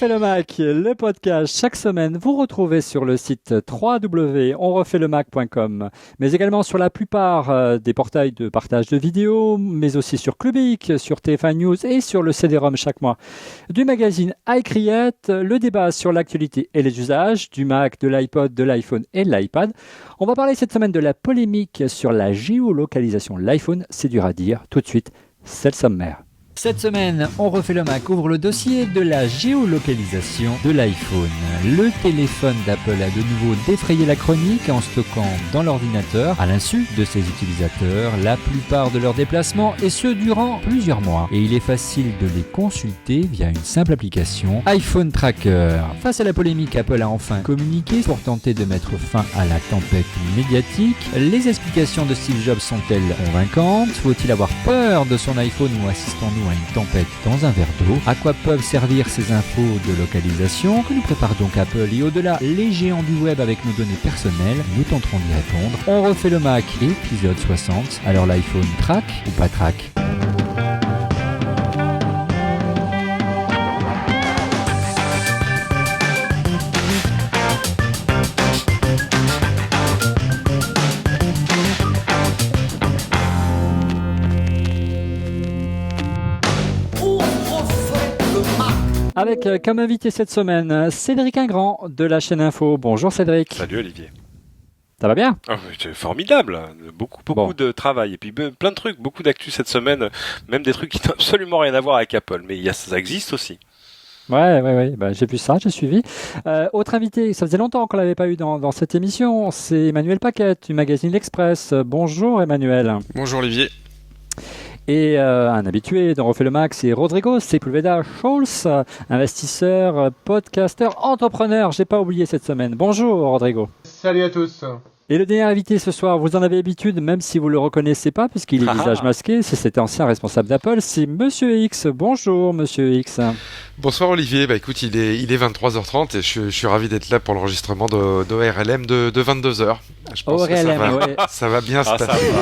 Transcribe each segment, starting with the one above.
refait le Mac, le podcast chaque semaine, vous retrouvez sur le site www.onrefaitlemacom, mais également sur la plupart des portails de partage de vidéos, mais aussi sur Clubic, sur TF1 News et sur le CD-ROM chaque mois. Du magazine iCreate, le débat sur l'actualité et les usages, du Mac, de l'iPod, de l'iPhone et de l'iPad. On va parler cette semaine de la polémique sur la géolocalisation de l'iPhone, c'est dur à dire. Tout de suite, c'est le sommaire. Cette semaine, on refait le Mac ouvre le dossier de la géolocalisation de l'iPhone. Le téléphone d'Apple a de nouveau défrayé la chronique en stockant dans l'ordinateur, à l'insu de ses utilisateurs, la plupart de leurs déplacements et ce durant plusieurs mois. Et il est facile de les consulter via une simple application iPhone Tracker. Face à la polémique, Apple a enfin communiqué pour tenter de mettre fin à la tempête médiatique. Les explications de Steve Jobs sont-elles convaincantes? Faut-il avoir peur de son iPhone ou assistons-nous à une tempête dans un verre d'eau? À quoi peuvent servir ces infos de localisation? Que nous prépare donc Apple? Et au-delà, les géants du web avec nos données personnelles, nous tenterons d'y répondre. On refait le Mac, épisode 60. Alors l'iPhone track ou pas track? Avec comme invité cette semaine, Cédric Ingrand de la chaîne Info. Bonjour Cédric. Salut Olivier. Ça va bien? C'est formidable, beaucoup de travail et puis plein de trucs, beaucoup d'actu cette semaine, même des trucs qui n'ont absolument rien à voir avec Apple, mais ça existe aussi. Ouais, j'ai vu ça, j'ai suivi. Autre invité, ça faisait longtemps qu'on l'avait pas eu dans cette émission, c'est Emmanuel Paquette du magazine L'Express. Bonjour Emmanuel. Bonjour Olivier. Et un habitué de Refait le Mac, c'est Rodrigo Sepulveda Scholz, investisseur, podcasteur, entrepreneur. J'ai pas oublié cette semaine. Bonjour Rodrigo. Salut à tous. Et le dernier invité ce soir, vous en avez l'habitude, même si vous le reconnaissez pas, puisqu'il est visage masqué, c'est cet ancien responsable d'Apple, c'est Monsieur X. Bonjour Monsieur X. Bonsoir Olivier, écoute, il est 23h30 et je suis ravi d'être là pour l'enregistrement d'ORLM de 22h. Je pense que ça va bien se passer.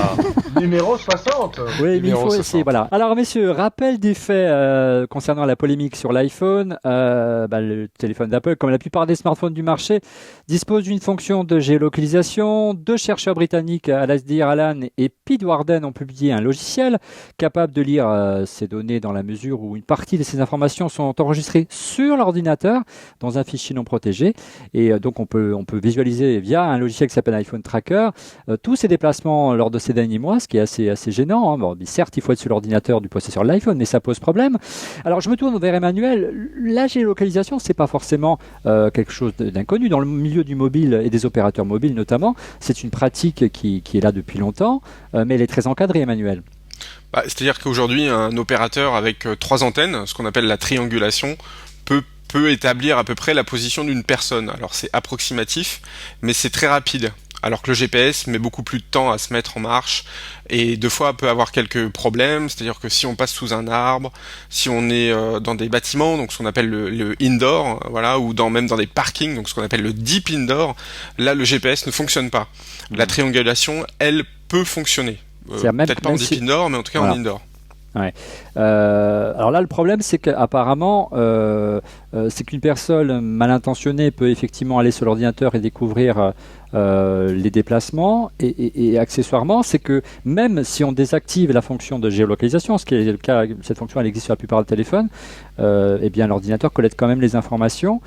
Numéro 60. Oui, mais il faut essayer, voilà. Alors messieurs, rappel des faits concernant la polémique sur l'iPhone. Le téléphone d'Apple, comme la plupart des smartphones du marché, dispose d'une fonction de géolocalisation. Deux chercheurs britanniques, Alasdair Alan et Pete Warden, ont publié un logiciel capable de lire ces données dans la mesure où une partie de ces informations sont enregistrées sur l'ordinateur dans un fichier non protégé. Et donc on peut visualiser via un logiciel qui s'appelle iPhone Tracker tous ces déplacements lors de ces derniers mois, ce qui est assez gênant. Bon, certes, il faut être sur l'ordinateur du possesseur de l'iPhone, mais ça pose problème. Alors je me tourne vers Emmanuel. La géolocalisation, c'est pas forcément quelque chose d'inconnu dans le milieu du mobile et des opérateurs mobiles notamment. C'est une pratique qui est là depuis longtemps, mais elle est très encadrée, Emmanuel. C'est-à-dire qu'aujourd'hui, un opérateur avec 3 antennes, ce qu'on appelle la triangulation, peut établir à peu près la position d'une personne. Alors c'est approximatif, mais c'est très rapide. Alors que le GPS met beaucoup plus de temps à se mettre en marche et deux fois peut avoir quelques problèmes, c'est-à-dire que si on passe sous un arbre, si on est dans des bâtiments, donc ce qu'on appelle le indoor, voilà, ou même dans des parkings, donc ce qu'on appelle le deep indoor, là le GPS ne fonctionne pas. La triangulation, elle, peut fonctionner. Peut-être pas en deep indoor, mais en tout cas en indoor. Ouais. Alors là, le problème, c'est qu'apparemment, c'est qu'une personne mal intentionnée peut effectivement aller sur l'ordinateur et découvrir les déplacements. Et accessoirement, c'est que même si on désactive la fonction de géolocalisation, ce qui est le cas, cette fonction elle existe sur la plupart des téléphones, eh bien l'ordinateur collecte quand même les informations.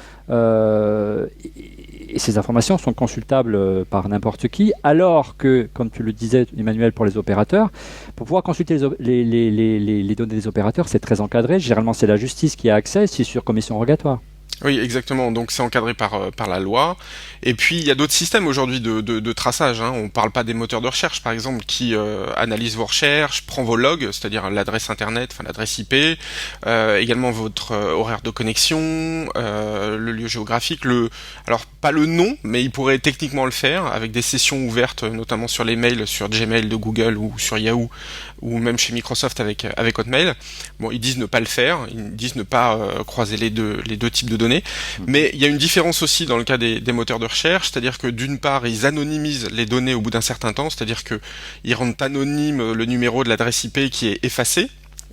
Et ces informations sont consultables par n'importe qui, alors que, comme tu le disais, Emmanuel, pour les opérateurs, pour pouvoir consulter les données des opérateurs, c'est très encadré. Généralement, c'est la justice qui a accès, c'est sur commission rogatoire. Oui, exactement. Donc c'est encadré par la loi. Et puis il y a d'autres systèmes aujourd'hui de traçage. On parle pas des moteurs de recherche, par exemple, qui analysent vos recherches, prend vos logs, c'est-à-dire l'adresse internet, enfin l'adresse IP, également votre horaire de connexion, le lieu géographique. Alors pas le nom, mais il pourrait techniquement le faire avec des sessions ouvertes, notamment sur les mails, sur Gmail de Google ou sur Yahoo, ou même chez Microsoft avec Hotmail. Bon, ils disent ne pas le faire, ils disent ne pas croiser les deux types de données. Mais il y a une différence aussi dans le cas des moteurs de recherche, c'est-à-dire que d'une part, ils anonymisent les données au bout d'un certain temps, c'est-à-dire que ils rendent anonyme le numéro de l'adresse IP qui est effacé.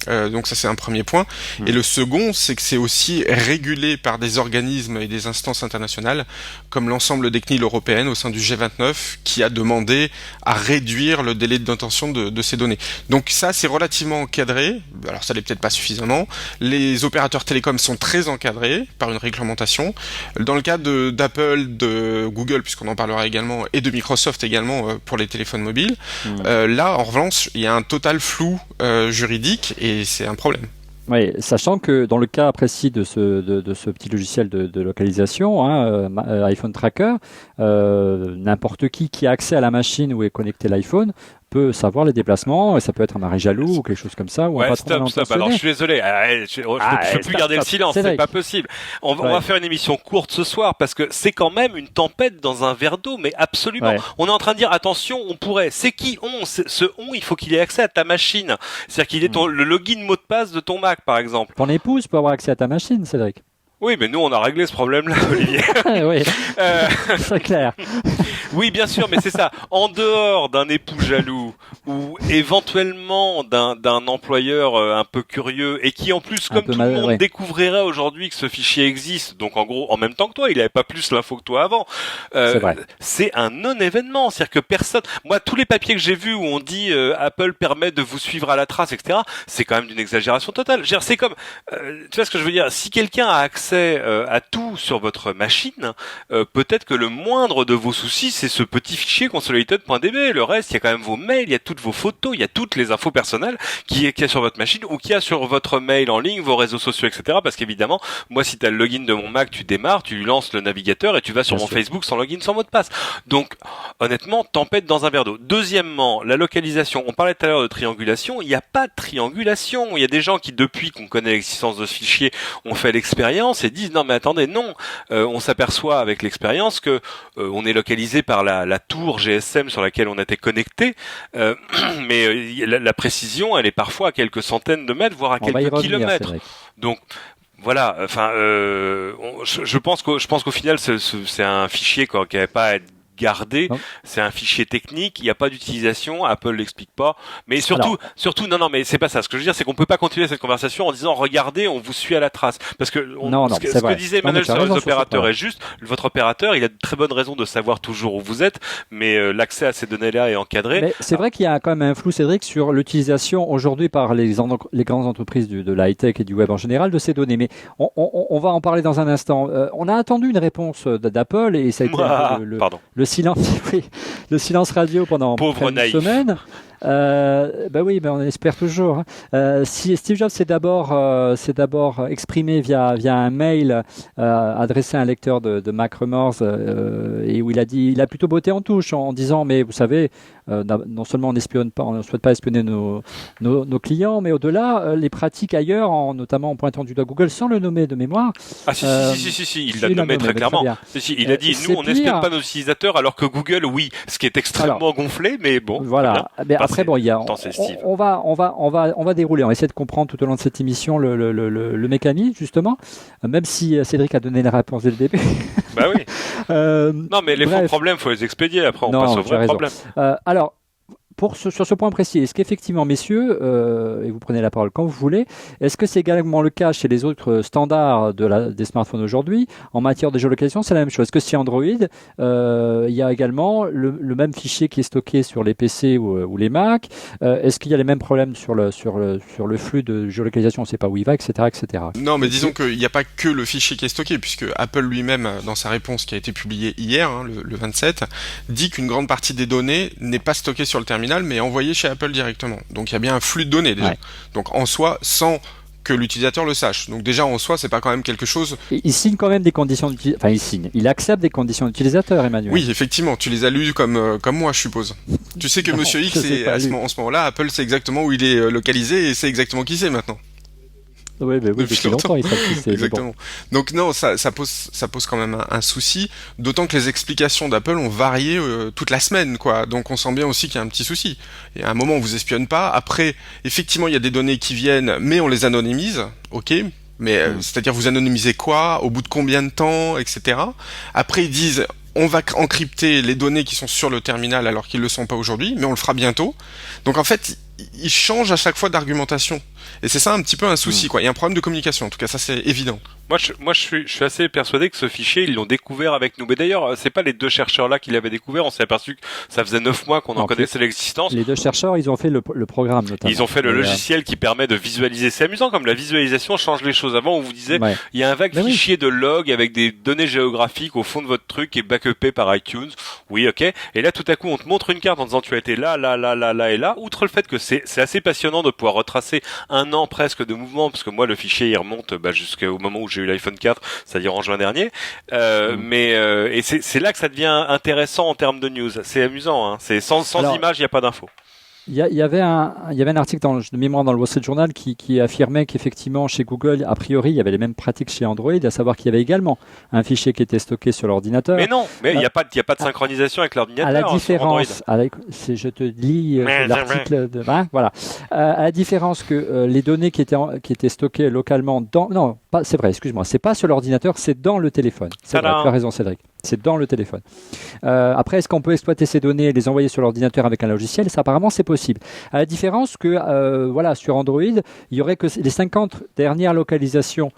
Donc ça c'est un premier point. Et le second, c'est que c'est aussi régulé par des organismes et des instances internationales, comme l'ensemble des CNIL européennes au sein du G29, qui a demandé à réduire le délai de détention de ces données. Donc ça c'est relativement encadré. Alors ça l'est peut-être pas suffisamment. Les opérateurs télécoms sont très encadrés par une réglementation. Dans le cas d'Apple, de Google, puisqu'on en parlera également, et de Microsoft également pour les téléphones mobiles, là en revanche il y a un total flou juridique et c'est un problème. Oui, sachant que dans le cas précis de ce petit logiciel de localisation, iPhone Tracker, n'importe qui a accès à la machine où est connecté l'iPhone peut savoir les déplacements, et ça peut être un mari jaloux ou quelque chose comme ça. Ou un patron stop. Alors je suis désolé, je ne peux plus garder le silence, c'est pas possible. On va faire une émission courte ce soir parce que c'est quand même une tempête dans un verre d'eau, mais absolument. Ouais. On est en train de dire attention, on pourrait. C'est qui on ? Ce on, il faut qu'il ait accès à ta machine. C'est-à-dire qu'il ait le login mot de passe de ton Mac, par exemple. Ton épouse peut avoir accès à ta machine, Cédric. Oui, mais nous, on a réglé ce problème-là, Olivier. Oui, c'est clair. Oui, bien sûr, mais c'est ça. En dehors d'un époux jaloux ou éventuellement d'un employeur un peu curieux et qui, en plus, comme tout le monde découvrirait aujourd'hui que ce fichier existe, donc en gros, en même temps que toi, il n'avait pas plus l'info que toi avant. C'est un non-événement. C'est-à-dire que personne... Moi, tous les papiers que j'ai vus où on dit Apple permet de vous suivre à la trace, etc., c'est quand même d'une exagération totale. C'est comme... tu vois ce que je veux dire ? Si quelqu'un a accès à tout sur votre machine, peut-être que le moindre de vos soucis, c'est ce petit fichier consolidated.db. Le reste, il y a quand même vos mails, il y a toutes vos photos, il y a toutes les infos personnelles qui est sur votre machine ou qui a sur votre mail en ligne, vos réseaux sociaux, etc. Parce qu'évidemment, moi, si tu as le login de mon Mac, tu démarres, tu lances le navigateur et tu vas sur mon Facebook sans login, sans mot de passe. Donc, honnêtement, tempête dans un verre d'eau. Deuxièmement, la localisation. On parlait tout à l'heure de triangulation. Il n'y a pas de triangulation. Il y a des gens qui, depuis qu'on connaît l'existence de ce fichier, ont fait l'expérience et disent non mais attendez, non, on s'aperçoit avec l'expérience que on est localisé par la tour GSM sur laquelle on était connecté, mais la précision elle est parfois à quelques centaines de mètres, voire à quelques kilomètres. Donc voilà, enfin, je pense qu'au final c'est un fichier qui n'avait pas à être gardé, c'est un fichier technique, il n'y a pas d'utilisation, Apple l'explique pas, mais surtout, non, mais c'est pas ça. Ce que je veux dire, c'est qu'on peut pas continuer cette conversation en disant regardez, on vous suit à la trace, parce que ce que disait Emmanuel sur les opérateurs est juste. Votre opérateur, il a de très bonnes raisons de savoir toujours où vous êtes, mais l'accès à ces données-là est encadré. Mais c'est vrai qu'il y a quand même un flou, Cédric, sur l'utilisation aujourd'hui par les grandes entreprises de la high-tech et du web en général de ces données. Mais on va en parler dans un instant. On a attendu une réponse d'Apple et ça a été le silence radio pendant une semaine. Oui, mais on espère toujours. Si Steve Jobs s'est d'abord exprimé via un mail adressé à un lecteur de Mac Rumors et où il a plutôt botté en touche en disant mais vous savez, non seulement on n'espionne pas, on ne souhaite pas espionner nos clients, mais au-delà les pratiques ailleurs, notamment en pointant du doigt Google sans le nommer de mémoire. Ah si, il l'a nommé très clairement. Il a dit nous on n'espionne pas nos utilisateurs alors que Google oui, ce qui est extrêmement gonflé, mais bon. Voilà. Après, on va dérouler. On va essayer de comprendre tout au long de cette émission le mécanisme, justement, même si Cédric a donné la réponse dès le début. Bah oui. Non, mais les faux problèmes, il faut les expédier. Après, on passe au vrai problème. Alors, sur ce point précis, est-ce qu'effectivement, messieurs, et vous prenez la parole quand vous voulez, est-ce que c'est également le cas chez les autres standards des smartphones aujourd'hui en matière de géolocalisation? C'est la même chose. Est-ce que chez Android, il y a également le même fichier qui est stocké sur les PC ou les Mac? Est-ce qu'il y a les mêmes problèmes sur le flux de géolocalisation? On ne sait pas où il va, etc., etc. Non, mais disons qu'il n'y a pas que le fichier qui est stocké, puisque Apple lui-même, dans sa réponse qui a été publiée hier, le 27, dit qu'une grande partie des données n'est pas stockée sur le terminal, mais envoyé chez Apple directement. Donc il y a bien un flux de données déjà. Ouais. Donc en soi, sans que l'utilisateur le sache. Donc déjà en soi, c'est pas quand même quelque chose. Il signe quand même des conditions d'utilisation. Enfin, il accepte des conditions d'utilisateur, Emmanuel. Oui, effectivement. Tu les as lues comme moi, je suppose. Tu sais que Monsieur X, en ce moment-là, Apple sait exactement où il est localisé et sait exactement qui c'est maintenant. Oui, depuis longtemps, il sait. Exactement. Bon. Donc non, ça pose quand même un souci, d'autant que les explications d'Apple ont varié toute la semaine, quoi. Donc on sent bien aussi qu'il y a un petit souci. Et à un moment, on vous espionne pas. Après, effectivement, il y a des données qui viennent, mais on les anonymise, ok. Mais c'est-à-dire, vous anonymisez quoi, au bout de combien de temps, etc. Après, ils disent, on va encrypter les données qui sont sur le terminal alors qu'ils le sont pas aujourd'hui, mais on le fera bientôt. Donc en fait, il change à chaque fois d'argumentation. Et c'est ça un petit peu un souci, quoi. Il y a un problème de communication, en tout cas, ça c'est évident. Moi, je suis assez persuadé que ce fichier, ils l'ont découvert avec nous. Mais d'ailleurs, c'est pas les deux chercheurs-là qui l'avaient découvert. On s'est aperçu que ça faisait 9 mois qu'on en connaissait l'existence. Les deux chercheurs, ils ont fait le programme, notamment. Ils ont fait le logiciel qui permet de visualiser. C'est amusant comme la visualisation change les choses. Avant, on vous disait, il y a un vague fichier de log avec des données géographiques au fond de votre truc qui est backupé par iTunes. Oui, ok. Et là, tout à coup, on te montre une carte en disant tu as été là et là. Outre le fait que c'est assez passionnant de pouvoir retracer un an presque de mouvement, parce que moi, le fichier, il remonte jusqu'au moment où j'ai eu l'iPhone 4, c'est-à-dire en juin dernier. Et c'est là que ça devient intéressant en termes de news. C'est amusant, hein. C'est sans image, il n'y a pas d'info. Il y avait un article de mémoire dans le Wall Street Journal qui affirmait qu'effectivement chez Google, a priori, il y avait les mêmes pratiques chez Android, à savoir qu'il y avait également un fichier qui était stocké sur l'ordinateur. Mais non, il n'y a pas de synchronisation avec l'ordinateur. À la différence, je te lis l'article voilà. À la différence que les données qui étaient stockées localement c'est vrai, excuse-moi, c'est pas sur l'ordinateur, c'est dans le téléphone. C'est vrai, tu as raison, Cédric. C'est dans le téléphone. Après, est-ce qu'on peut exploiter ces données et les envoyer sur l'ordinateur avec un logiciel ? Ça, apparemment, c'est possible. À la différence que, sur Android, il y aurait que les 50 dernières localisations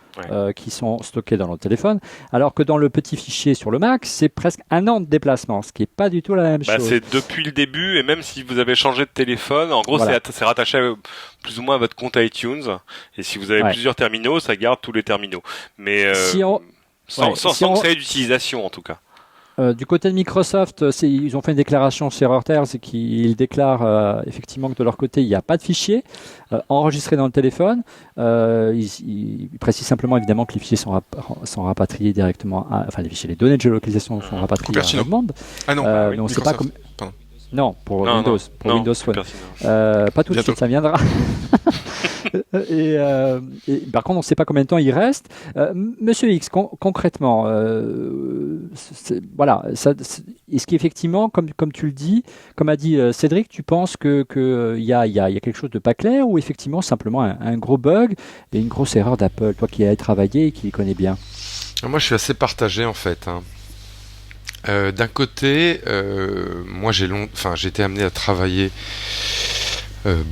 qui sont stockées dans le téléphone, alors que dans le petit fichier sur le Mac, c'est presque un an de déplacement, ce qui n'est pas du tout la même chose. C'est depuis le début, et même si vous avez changé de téléphone, en gros, c'est rattaché plus ou moins à votre compte iTunes. Et si vous avez plusieurs terminaux, ça garde tous les terminaux. Mais sans que ça ait d'utilisation, en tout cas. Du côté de Microsoft, ils ont fait une déclaration chez Reuters et qu'ils déclarent effectivement que de leur côté, il n'y a pas de fichier enregistré dans le téléphone. Ils précisent simplement évidemment que les fichiers sont rapatriés directement, les données de géolocalisation sont rapatriées à la demande. Ah non, on sait pas Non, pour Windows, Windows Phone. Pas tout de suite, ça viendra. et par contre, on ne sait pas combien de temps il reste. Monsieur X, concrètement, est-ce qu'effectivement, comme tu le dis, comme a dit Cédric, tu penses qu'il y a quelque chose de pas clair ou effectivement simplement un gros bug et une grosse erreur d'Apple, toi qui as travaillé et qui les connais bien? Moi, je suis assez partagé en fait. D'un côté, moi j'ai été amené à travailler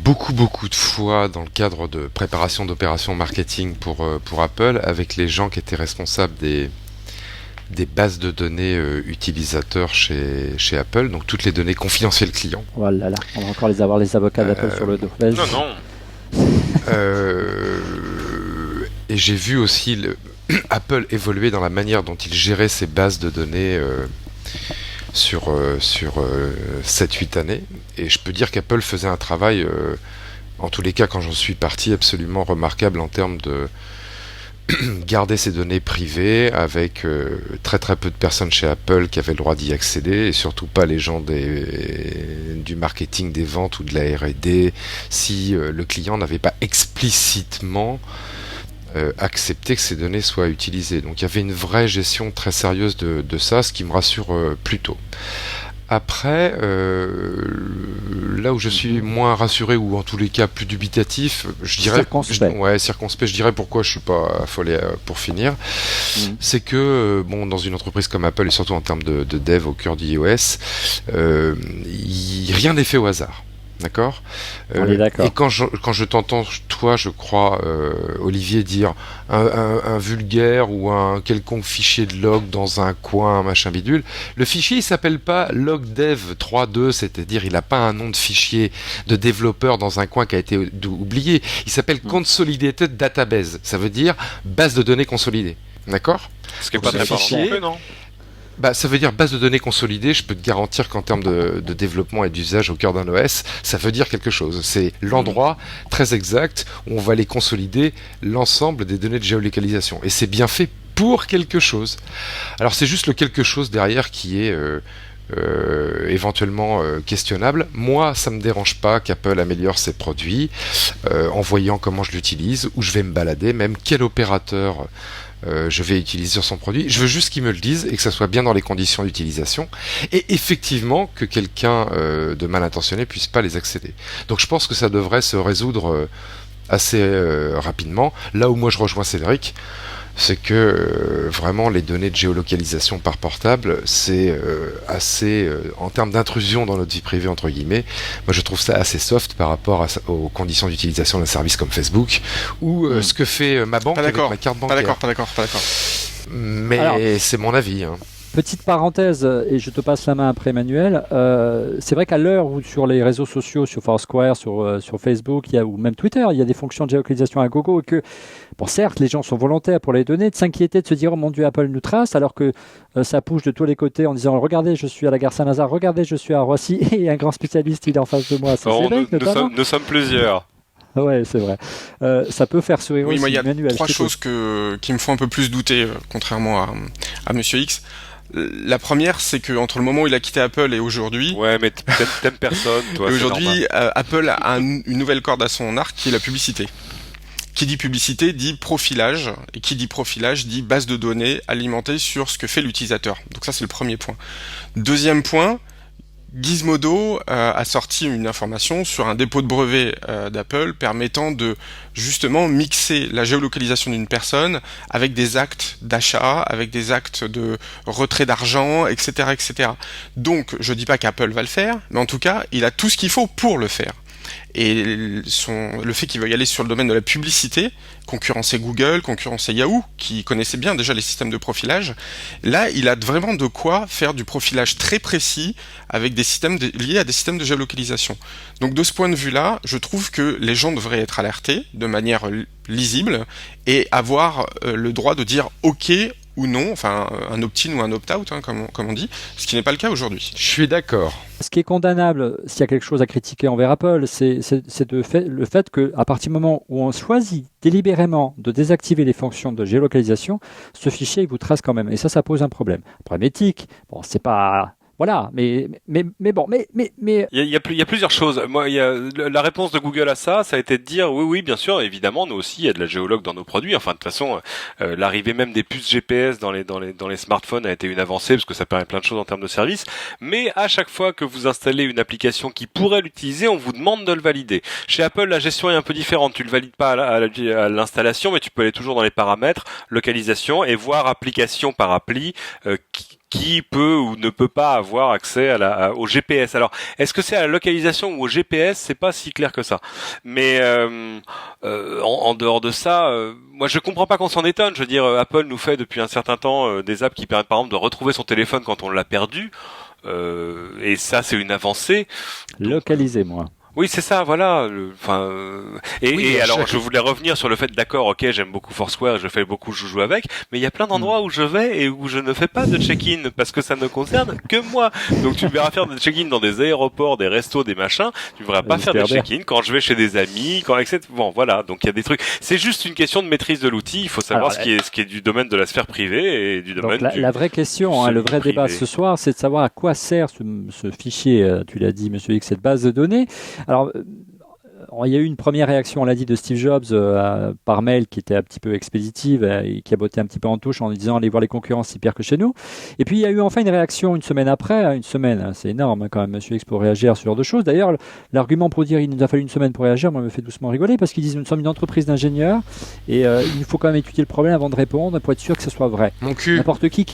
beaucoup de fois dans le cadre de préparation d'opérations marketing pour Apple avec les gens qui étaient responsables des bases de données utilisateurs chez Apple, donc toutes les données confidentielles clients. Voilà, on va encore les avocats d'Apple sur le dos. Non. Et j'ai vu aussi Apple évoluer dans la manière dont il gérait ses bases de données sur 7-8 années. Et je peux dire qu'Apple faisait un travail, en tous les cas quand j'en suis parti, absolument remarquable en termes de garder ses données privées avec très peu de personnes chez Apple qui avaient le droit d'y accéder et surtout pas les gens du marketing, des ventes ou de la R&D si le client n'avait pas explicitement accepter que ces données soient utilisées. Donc il y avait une vraie gestion très sérieuse de ça, ce qui me rassure plutôt. Après, là où je suis moins rassuré ou en tous les cas plus dubitatif, je dirais circonspect. Je dirais pourquoi je suis pas affolé pour finir. C'est que dans une entreprise comme Apple et surtout en termes de dev au cœur d'iOS, rien n'est fait au hasard. D'accord. On est d'accord. Et quand je t'entends, toi, je crois, Olivier, dire un vulgaire ou un quelconque fichier de log dans un coin, machin bidule, le fichier il s'appelle pas logdev 3.2, c'est-à-dire il n'a pas un nom de fichier de développeur dans un coin qui a été oublié. Il s'appelle Consolidated Database, ça veut dire base de données consolidée. D'accord. Ce qui n'est pas très fichier, non. Ça veut dire base de données consolidée. Je peux te garantir qu'en termes de développement et d'usage au cœur d'un OS, ça veut dire quelque chose. C'est l'endroit très exact où on va aller consolider l'ensemble des données de géolocalisation. Et c'est bien fait pour quelque chose. Alors c'est juste le quelque chose derrière qui est éventuellement questionnable. Moi, ça me dérange pas qu'Apple améliore ses produits en voyant comment je l'utilise, où je vais me balader, même quel opérateur je vais utiliser sur son produit. Je veux juste qu'ils me le disent et que ça soit bien dans les conditions d'utilisation et effectivement que quelqu'un de mal intentionné puisse pas les accéder. Donc je pense que ça devrait se résoudre assez rapidement. Là où moi je rejoins Cédric, c'est que vraiment les données de géolocalisation par portable, c'est assez, en termes d'intrusion dans notre vie privée, entre guillemets, moi je trouve ça assez soft par rapport aux conditions d'utilisation d'un service comme Facebook, ou ce que fait ma banque avec ma carte bancaire. Pas d'accord. Mais alors, c'est mon avis. Petite parenthèse, et je te passe la main après Emmanuel, c'est vrai qu'à l'heure où sur les réseaux sociaux, sur Foursquare, sur Facebook, ou même Twitter, il y a des fonctions de géolocalisation à gogo, et que, bon certes, les gens sont volontaires pour les donner, de s'inquiéter, de se dire « Oh mon Dieu, Apple nous trace », alors que ça pousse de tous les côtés en disant « Regardez, je suis à la gare Saint-Lazare, regardez, je suis à Roissy, et un grand spécialiste, il est en face de moi ». Nous sommes plusieurs. Ouais, c'est vrai. Ça peut faire sourire aussi. Oui, moi, il y a Emmanuel, 3 choses qui me font un peu plus douter, contrairement à Monsieur X. La première, c'est que entre le moment où il a quitté Apple et aujourd'hui... Ouais, mais t'aimes personne, toi. Et aujourd'hui, Apple a une nouvelle corde à son arc, qui est la publicité. Qui dit publicité dit profilage, et qui dit profilage dit base de données alimentée sur ce que fait l'utilisateur. Donc ça, c'est le premier point. Deuxième point, Gizmodo a sorti une information sur un dépôt de brevet d'Apple permettant de justement mixer la géolocalisation d'une personne avec des actes d'achat, avec des actes de retrait d'argent, etc., etc. Donc, je dis pas qu'Apple va le faire, mais en tout cas, il a tout ce qu'il faut pour le faire. Et le fait qu'il veuille aller sur le domaine de la publicité, concurrencer Google, concurrencer Yahoo, qui connaissait bien déjà les systèmes de profilage, là, il a vraiment de quoi faire du profilage très précis avec des systèmes liés à des systèmes de géolocalisation. Donc de ce point de vue-là, je trouve que les gens devraient être alertés de manière lisible et avoir le droit de dire OK ou non, enfin un opt-in ou un opt-out, hein, comme on dit, ce qui n'est pas le cas aujourd'hui. Je suis d'accord. Ce qui est condamnable, s'il y a quelque chose à critiquer envers Apple, c'est le fait qu'à partir du moment où on choisit délibérément de désactiver les fonctions de géolocalisation, ce fichier il vous trace quand même. Et ça pose un problème. Un problème éthique. Bon, c'est pas... Voilà, mais bon, mais il y a plusieurs choses. Moi, la réponse de Google à ça a été de dire oui, bien sûr, évidemment, nous aussi, il y a de la géologue dans nos produits. Enfin, de toute façon, l'arrivée même des puces GPS dans les smartphones a été une avancée parce que ça permet plein de choses en termes de services. Mais à chaque fois que vous installez une application qui pourrait l'utiliser, on vous demande de le valider. Chez Apple, la gestion est un peu différente. Tu le valides pas à l'installation, mais tu peux aller toujours dans les paramètres, localisation et voir application par appli qui peut ou ne peut pas avoir accès au GPS. Alors, est-ce que c'est à la localisation ou au GPS? C'est pas si clair que ça. Mais en dehors de ça, moi je comprends pas qu'on s'en étonne. Je veux dire, Apple nous fait depuis un certain temps des apps qui permettent par exemple de retrouver son téléphone quand on l'a perdu. Et ça, c'est une avancée. Localisé, moi. Oui, c'est ça, voilà. Et alors, je voulais revenir sur le fait, d'accord, ok, j'aime beaucoup Foursquare, je fais beaucoup joujou avec, mais il y a plein d'endroits où je vais et où je ne fais pas de check-in parce que ça ne concerne que moi. Donc, tu me verras faire des check-in dans des aéroports, des restos, des machins. Tu ne verras pas faire des check-in quand je vais chez des amis, etc. Bon, voilà. Donc, il y a des trucs. C'est juste une question de maîtrise de l'outil. Il faut savoir ce qui est du domaine de la sphère privée et du domaine donc, la vraie question, le vrai débat ce soir, c'est de savoir à quoi sert ce fichier, tu l'as dit, Monsieur X, cette base de données. Alors, il y a eu une première réaction, on l'a dit, de Steve Jobs par mail qui était un petit peu expéditive et qui a botté un petit peu en touche en disant allez voir les concurrents, c'est pire que chez nous. Et puis il y a eu enfin une réaction une semaine après, c'est énorme quand même, Monsieur X, pour réagir sur ce genre de choses. D'ailleurs, l'argument pour dire il nous a fallu une semaine pour réagir, moi, me fait doucement rigoler parce qu'ils disent nous sommes une entreprise d'ingénieurs et il faut quand même étudier le problème avant de répondre pour être sûr que ce soit vrai. Mon cul. N'importe qui.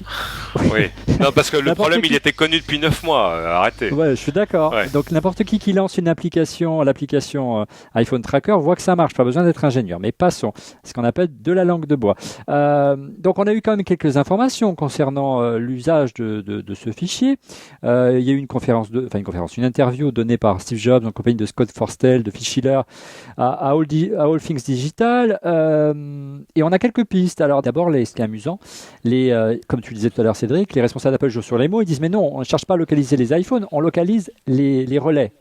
Oui. Non, parce que le problème il était connu depuis 9 mois. Arrêtez. Ouais, je suis d'accord. Ouais. Donc n'importe qui lance une application, l'application iPhone Tracker voit que ça marche, pas besoin d'être ingénieur. Mais passons, ce qu'on appelle de la langue de bois. Donc on a eu quand même quelques informations concernant l'usage de ce fichier. Il y a eu une interview donnée par Steve Jobs en compagnie de Scott Forstall, de Phil Schiller à All Things Digital. Et on a quelques pistes. Alors d'abord, ce qui est amusant, comme tu le disais tout à l'heure Cédric, les responsables d'Apple jouent sur les mots, ils disent mais non, on ne cherche pas à localiser les iPhones, on localise les relais.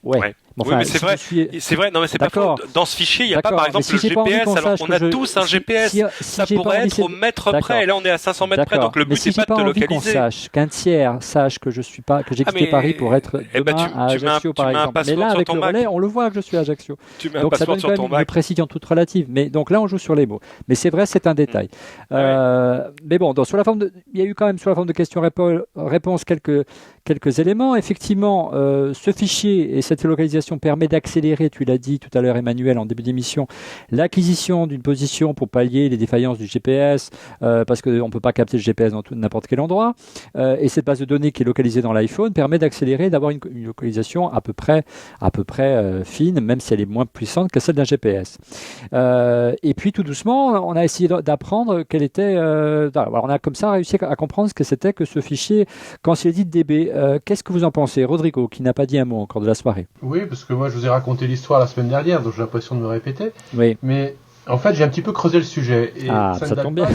Ouais. Enfin, oui, mais c'est vrai. C'est vrai. Non, mais c'est pas faux. Dans ce fichier, il n'y a pas, par exemple, le GPS, alors qu'on a tous un GPS. Ça pourrait être au mètre près. Et là, on est à 500 mètres près. Donc, le but, c'est pas de te localiser. Qu'on sache, qu'un tiers sache que je suis pas, que j'ai quitté Paris pour être demain à Ajaccio, par exemple. Mais là, avec le relais, on le voit que je suis à Ajaccio. Donc, ça donne quand même une précision toute relative. Mais donc là, on joue sur les mots. Mais c'est vrai, c'est un détail. Mais bon, sur la forme il y a eu quand même sur la forme de questions-réponses quelques éléments. Effectivement, ce fichier et cette localisation permet d'accélérer, tu l'as dit tout à l'heure Emmanuel en début d'émission, l'acquisition d'une position pour pallier les défaillances du GPS, parce qu'on ne peut pas capter le GPS dans n'importe quel endroit. Et cette base de données qui est localisée dans l'iPhone permet d'accélérer, d'avoir une localisation à peu près fine, même si elle est moins puissante que celle d'un GPS. Et puis tout doucement, on a essayé d'apprendre quelle était... alors on a comme ça réussi à comprendre ce que c'était que ce fichier Canceledit DB. Qu'est-ce que vous en pensez, Rodrigo, qui n'a pas dit un mot encore de la soirée? Oui, parce que moi je vous ai raconté l'histoire la semaine dernière, donc j'ai l'impression de me répéter. Oui. Mais en fait, j'ai un petit peu creusé le sujet. Et ça tombe bien.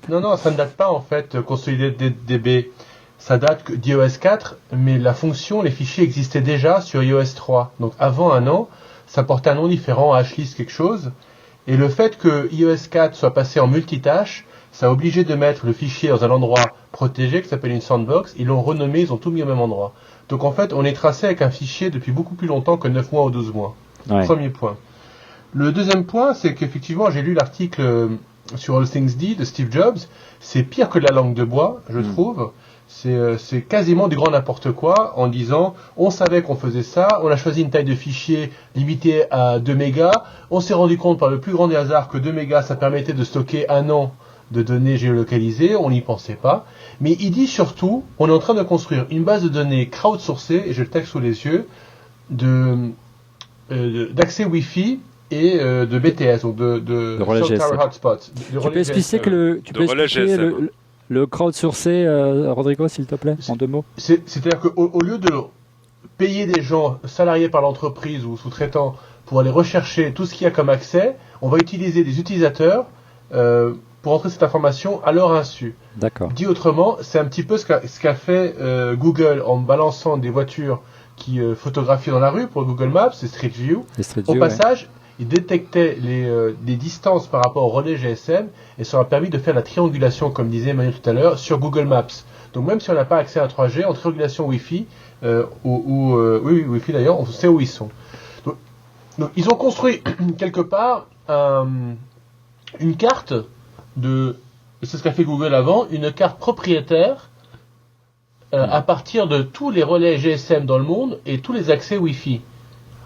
Non, ça ne date pas en fait, Canceledit DB. Ça date d'iOS 4, mais la fonction, les fichiers existaient déjà sur iOS 3. Donc avant un an, ça portait un nom différent, Hashlist quelque chose. Et le fait que iOS 4 soit passé en multitâche, ça a obligé de mettre le fichier dans un endroit protégé qui s'appelle une sandbox. Ils l'ont renommé, ils ont tout mis au même endroit. Donc en fait, on est tracé avec un fichier depuis beaucoup plus longtemps que 9 mois ou 12 mois. Ouais. Premier point. Le deuxième point, c'est qu'effectivement, j'ai lu l'article sur All Things D de Steve Jobs. C'est pire que de la langue de bois, je trouve. C'est quasiment du grand n'importe quoi en disant on savait qu'on faisait ça, on a choisi une taille de fichier limitée à 2 mégas, on s'est rendu compte par le plus grand des hasards que 2 mégas ça permettait de stocker un an de données géolocalisées, on n'y pensait pas. Mais il dit surtout, on est en train de construire une base de données crowdsourcée, et j'ai le texte sous les yeux, d'accès Wi-Fi et de BTS, donc de relais GSM. Hotspot. Tu peux expliquer le crowdsourcé, Rodrigo, s'il te plaît, en 2 mots. C'est-à-dire qu'au lieu de payer des gens salariés par l'entreprise ou sous-traitants pour aller rechercher tout ce qu'il y a comme accès, on va utiliser des utilisateurs pour entrer cette information à leur insu. D'accord. Dit autrement, c'est un petit peu ce qu'a fait Google en balançant des voitures qui photographiaient dans la rue pour Google Maps, c'est Street View. Au passage, il détectait les distances par rapport au relais GSM et ça a permis de faire la triangulation, comme disait Emmanuel tout à l'heure, sur Google Maps. Donc même si on n'a pas accès à 3G, en triangulation Wi-Fi, Wi-Fi d'ailleurs, on sait où ils sont. Donc ils ont construit quelque part une carte c'est ce qu'a fait Google avant, une carte propriétaire à partir de tous les relais GSM dans le monde et tous les accès Wi-Fi.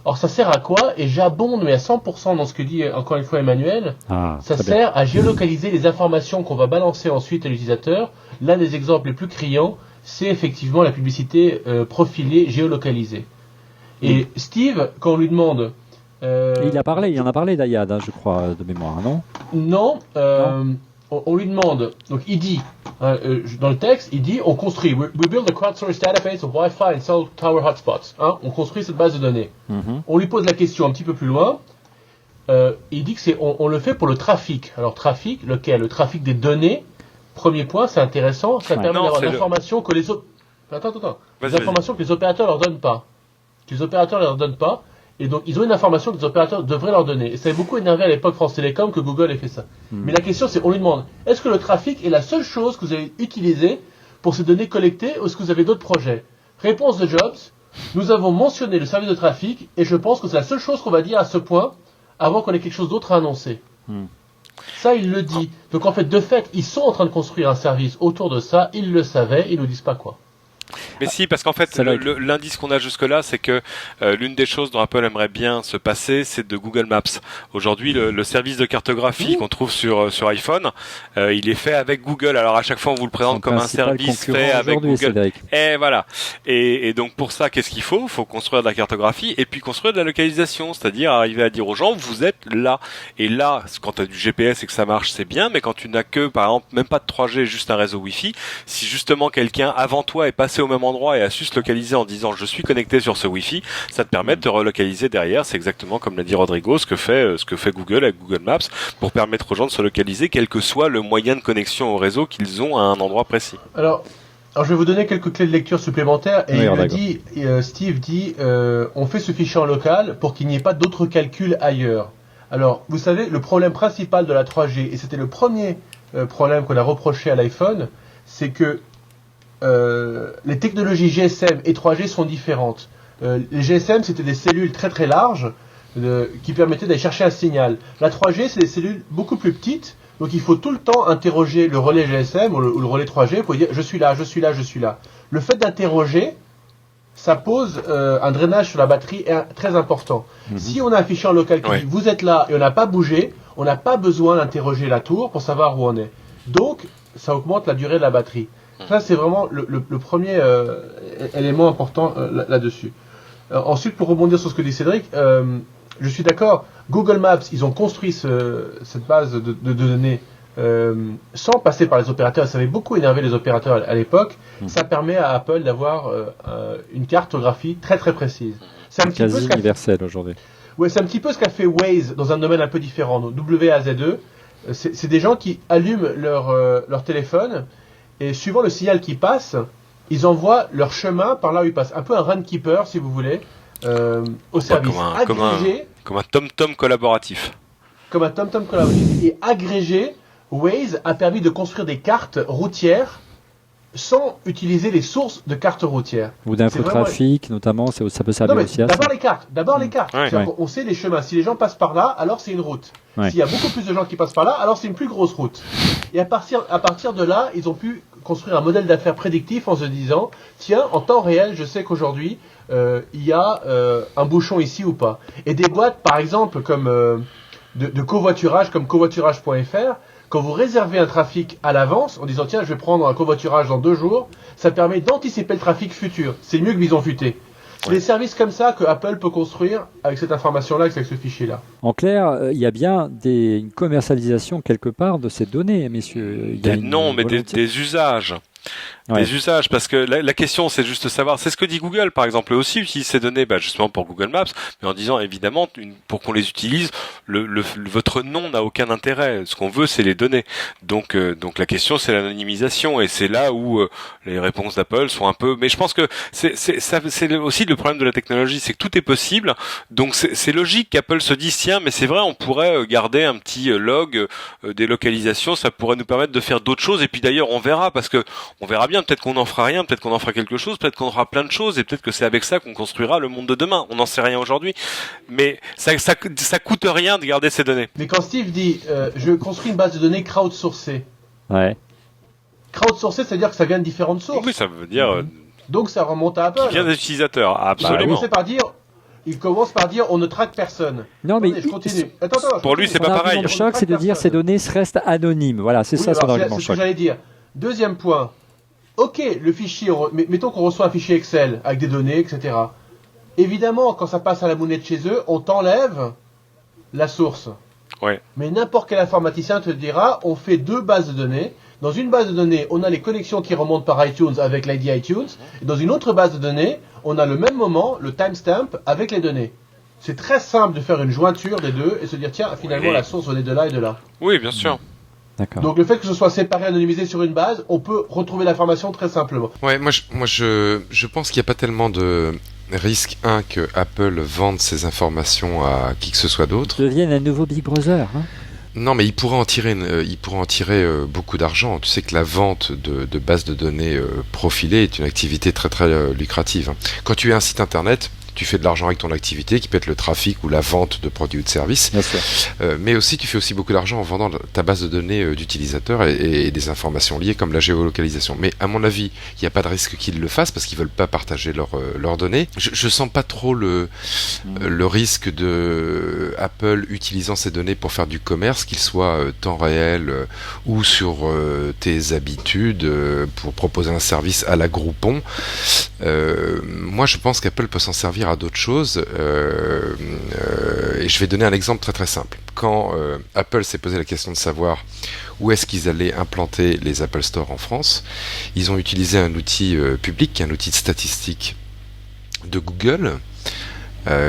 Or, ça sert à quoi? Et j'abonde, mais à 100% dans ce que dit encore une fois Emmanuel. Ça sert à géolocaliser les informations qu'on va balancer ensuite à l'utilisateur. L'un des exemples les plus criants, c'est effectivement la publicité profilée, géolocalisée. Et Steve, quand on lui demande... il en a parlé d'Ayad, je crois, de mémoire, non? Non. On lui demande, donc il dit, dans le texte, il dit, on construit, we build a crowdsourced database of Wi-Fi and cell tower hotspots. On construit cette base de données. On lui pose la question un petit peu plus loin. Il dit que on le fait pour le trafic. Alors trafic, lequel? Le trafic des données. Premier point, c'est intéressant. Ça permet d'avoir l'information que les informations que les opérateurs leur donnent pas. Et donc, ils ont une information que les opérateurs devraient leur donner. Et ça a beaucoup énervé à l'époque France Télécom que Google ait fait ça. Mais la question, c'est, on lui demande, est-ce que le trafic est la seule chose que vous avez utilisée pour ces données collectées ou est-ce que vous avez d'autres projets? Réponse de Jobs, nous avons mentionné le service de trafic et je pense que c'est la seule chose qu'on va dire à ce point avant qu'on ait quelque chose d'autre à annoncer. Ça, il le dit. Donc, en fait, de fait, ils sont en train de construire un service autour de ça, ils le savaient, ils ne nous disent pas quoi. Mais si, parce qu'en fait, l'indice qu'on a jusque-là, c'est que l'une des choses dont Apple aimerait bien se passer, c'est de Google Maps. Aujourd'hui, le service de cartographie qu'on trouve sur iPhone, il est fait avec Google. Alors à chaque fois, on vous le présente comme un service fait avec Google. Et voilà. Et donc pour ça, qu'est-ce qu'il faut? Il faut construire de la cartographie et puis construire de la localisation, c'est-à-dire arriver à dire aux gens, vous êtes là. Et là, quand tu as du GPS et que ça marche, c'est bien, mais quand tu n'as que, par exemple, même pas de 3G, juste un réseau Wi-Fi, si justement quelqu'un avant toi est passé au même endroit et a su se localiser en disant je suis connecté sur ce Wi-Fi, ça te permet de te relocaliser derrière. C'est exactement comme l'a dit Rodrigo, ce que fait Google avec Google Maps pour permettre aux gens de se localiser quel que soit le moyen de connexion au réseau qu'ils ont à un endroit précis. Alors je vais vous donner quelques clés de lecture supplémentaires et Steve dit on fait ce fichier en local pour qu'il n'y ait pas d'autres calculs ailleurs. Alors vous savez, le problème principal de la 3G, et c'était le premier problème qu'on a reproché à l'iPhone, c'est que les technologies GSM et 3G sont différentes. Les GSM, c'était des cellules très très larges qui permettaient d'aller chercher un signal. La 3G, c'est des cellules beaucoup plus petites, donc il faut tout le temps interroger le relais GSM ou le relais 3G pour dire je suis là, je suis là, je suis là. Le fait d'interroger, ça pose un drainage sur la batterie très important. Si on a un fichier en local qui dit vous êtes là et on n'a pas bougé, on n'a pas besoin d'interroger la tour pour savoir où on est. Donc, ça augmente la durée de la batterie. Ça, c'est vraiment le premier élément important là-dessus. Ensuite, pour rebondir sur ce que dit Cédric, je suis d'accord, Google Maps, ils ont construit cette base de données sans passer par les opérateurs. Ça avait beaucoup énervé les opérateurs à l'époque. Ça permet à Apple d'avoir une cartographie très très précise. C'est un petit quasi peu universel aujourd'hui. Ouais, c'est un petit peu ce qu'a fait Waze dans un domaine un peu différent. Donc, WAZE, c'est des gens qui allument leur téléphone et suivant le signal qui passe, ils envoient leur chemin par là où ils passent. Un peu un runkeeper, si vous voulez, au service. Comme un TomTom collaboratif. Comme un TomTom collaboratif. Et agrégé, Waze a permis de construire des cartes routières sans utiliser les sources de cartes routières. Ou d'infotrafic, notamment, ça peut servir aussi à ça. D'abord les cartes. On sait les chemins. Si les gens passent par là, alors c'est une route. S'il y a beaucoup plus de gens qui passent par là, alors c'est une plus grosse route. Et à partir de là, ils ont pu construire un modèle d'affaires prédictif en se disant, tiens, en temps réel, je sais qu'aujourd'hui, il y a un bouchon ici ou pas. Et des boîtes, par exemple, comme de covoiturage, comme covoiturage.fr, quand vous réservez un trafic à l'avance, en disant tiens, je vais prendre un covoiturage dans 2 jours, ça permet d'anticiper le trafic futur. C'est mieux que bison futé. C'est des services comme ça que Apple peut construire avec cette information-là, avec ce fichier-là. En clair, il y a bien une commercialisation quelque part de ces données, messieurs. Des usages. Des usages, parce que la question c'est juste de savoir, c'est ce que dit Google par exemple, eux aussi utilisent ces données justement pour Google Maps, mais en disant évidemment pour qu'on les utilise, votre nom n'a aucun intérêt, ce qu'on veut c'est les données, donc la question c'est l'anonymisation, et c'est là où les réponses d'Apple sont un peu, mais je pense que c'est aussi le problème de la technologie, c'est que tout est possible, donc c'est logique qu'Apple se dise tiens mais c'est vrai on pourrait garder un petit log des localisations, ça pourrait nous permettre de faire d'autres choses, et puis d'ailleurs on verra, parce que on verra bien, peut-être qu'on n'en fera rien, peut-être qu'on en fera quelque chose, peut-être qu'on aura plein de choses, et peut-être que c'est avec ça qu'on construira le monde de demain. On n'en sait rien aujourd'hui, mais ça coûte rien de garder ces données. Mais quand Steve dit je construis une base de données crowdsourcée, crowdsourcée, c'est-à-dire que ça vient de différentes sources. Oui, ça veut dire. Donc ça remonte à Apple. Qui vient des utilisateurs, absolument. Il commence par dire on ne traque personne. Non, mais je continue. Attends, pour lui, c'est pas pareil. L'argument choc, c'est de dire ces données restent anonymes. Voilà, c'est ça son argument choc. C'est ce que j'allais dire. Deuxième point. Ok, le fichier, mettons qu'on reçoit un fichier Excel avec des données, etc. Évidemment, quand ça passe à la monnaie de chez eux, on t'enlève la source. Ouais. Mais n'importe quel informaticien te dira, on fait 2 bases de données. Dans une base de données, on a les connexions qui remontent par iTunes avec l'ID iTunes. Et dans une autre base de données, on a le même moment, le timestamp, avec les données. C'est très simple de faire une jointure des deux et se dire, tiens, finalement, la source venait de là et de là. Oui, bien sûr. D'accord. Donc le fait que ce soit séparé, anonymisé sur une base, on peut retrouver l'information très simplement. Ouais, moi je pense qu'il n'y a pas tellement de risque que Apple vende ces informations à qui que ce soit d'autre. Devienne un nouveau Big Brother. Non, mais il pourrait en tirer beaucoup d'argent. Tu sais que la vente de bases de données profilées est une activité très très lucrative. Quand tu es un site internet, tu fais de l'argent avec ton activité, qui peut être le trafic ou la vente de produits ou de services. Bien sûr. Mais aussi, tu fais aussi beaucoup d'argent en vendant ta base de données d'utilisateurs et des informations liées comme la géolocalisation. Mais à mon avis, il n'y a pas de risque qu'ils le fassent parce qu'ils veulent pas partager leurs données. Je sens pas trop le risque de Apple utilisant ces données pour faire du commerce, qu'il soit temps réel ou sur tes habitudes pour proposer un service à la Groupon. Moi, je pense qu'Apple peut s'en servir à d'autres choses et je vais donner un exemple très très simple. Quand Apple s'est posé la question de savoir où est-ce qu'ils allaient implanter les Apple Store en France, ils ont utilisé un outil public, un outil de statistique de Google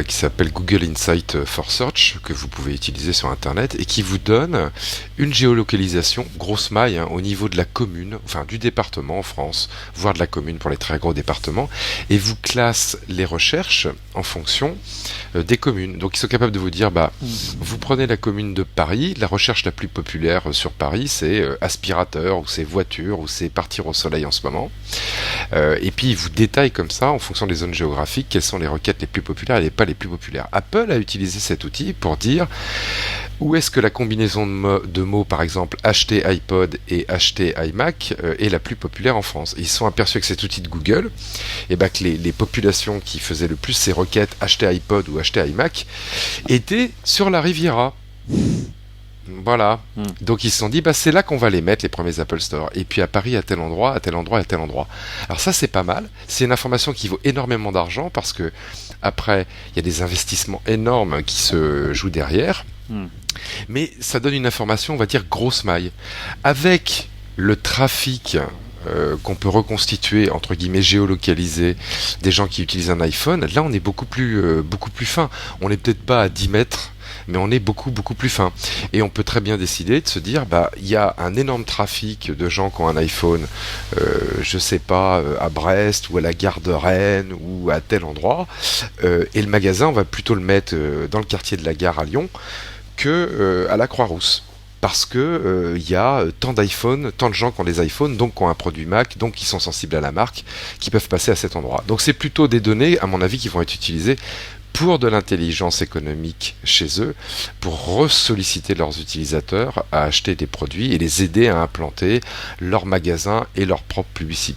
qui s'appelle Google Insight for Search, que vous pouvez utiliser sur Internet, et qui vous donne une géolocalisation, grosse maille, au niveau de la commune, enfin du département en France, voire de la commune pour les très gros départements, et vous classe les recherches en fonction des communes. Donc ils sont capables de vous dire, vous prenez la commune de Paris, la recherche la plus populaire sur Paris, c'est aspirateur, ou c'est voiture, ou c'est partir au soleil en ce moment. Et puis ils vous détaillent comme ça, en fonction des zones géographiques, quelles sont les requêtes les plus populaires et mais pas les plus populaires. Apple a utilisé cet outil pour dire où est-ce que la combinaison de mots, par exemple, acheter iPod et acheter iMac, est la plus populaire en France. Et ils se sont aperçus avec cet outil de Google, et que les populations qui faisaient le plus ces requêtes acheter iPod ou acheter iMac étaient sur la Riviera. Voilà. Donc ils se sont dit, c'est là qu'on va les mettre, les premiers Apple Store. Et puis à Paris, à tel endroit, à tel endroit, à tel endroit. Alors ça, c'est pas mal. C'est une information qui vaut énormément d'argent parce que après, il y a des investissements énormes qui se jouent derrière. Mais ça donne une information, on va dire, grosse maille. Avec le trafic qu'on peut reconstituer, entre guillemets, géolocalisé, des gens qui utilisent un iPhone, là on est beaucoup plus fin. On n'est peut-être pas à 10 mètres, mais on est beaucoup plus fin. Et on peut très bien décider de se dire, il y a un énorme trafic de gens qui ont un iPhone, je sais pas, à Brest ou à la gare de Rennes ou à tel endroit, et le magasin, on va plutôt le mettre dans le quartier de la gare à Lyon que à la Croix-Rousse. Parce que y a tant d'iPhone, tant de gens qui ont des iPhones, donc qui ont un produit Mac, donc qui sont sensibles à la marque, qui peuvent passer à cet endroit. Donc c'est plutôt des données, à mon avis, qui vont être utilisées pour de l'intelligence économique chez eux, pour ressolliciter leurs utilisateurs à acheter des produits et les aider à implanter leur magasin et leur propre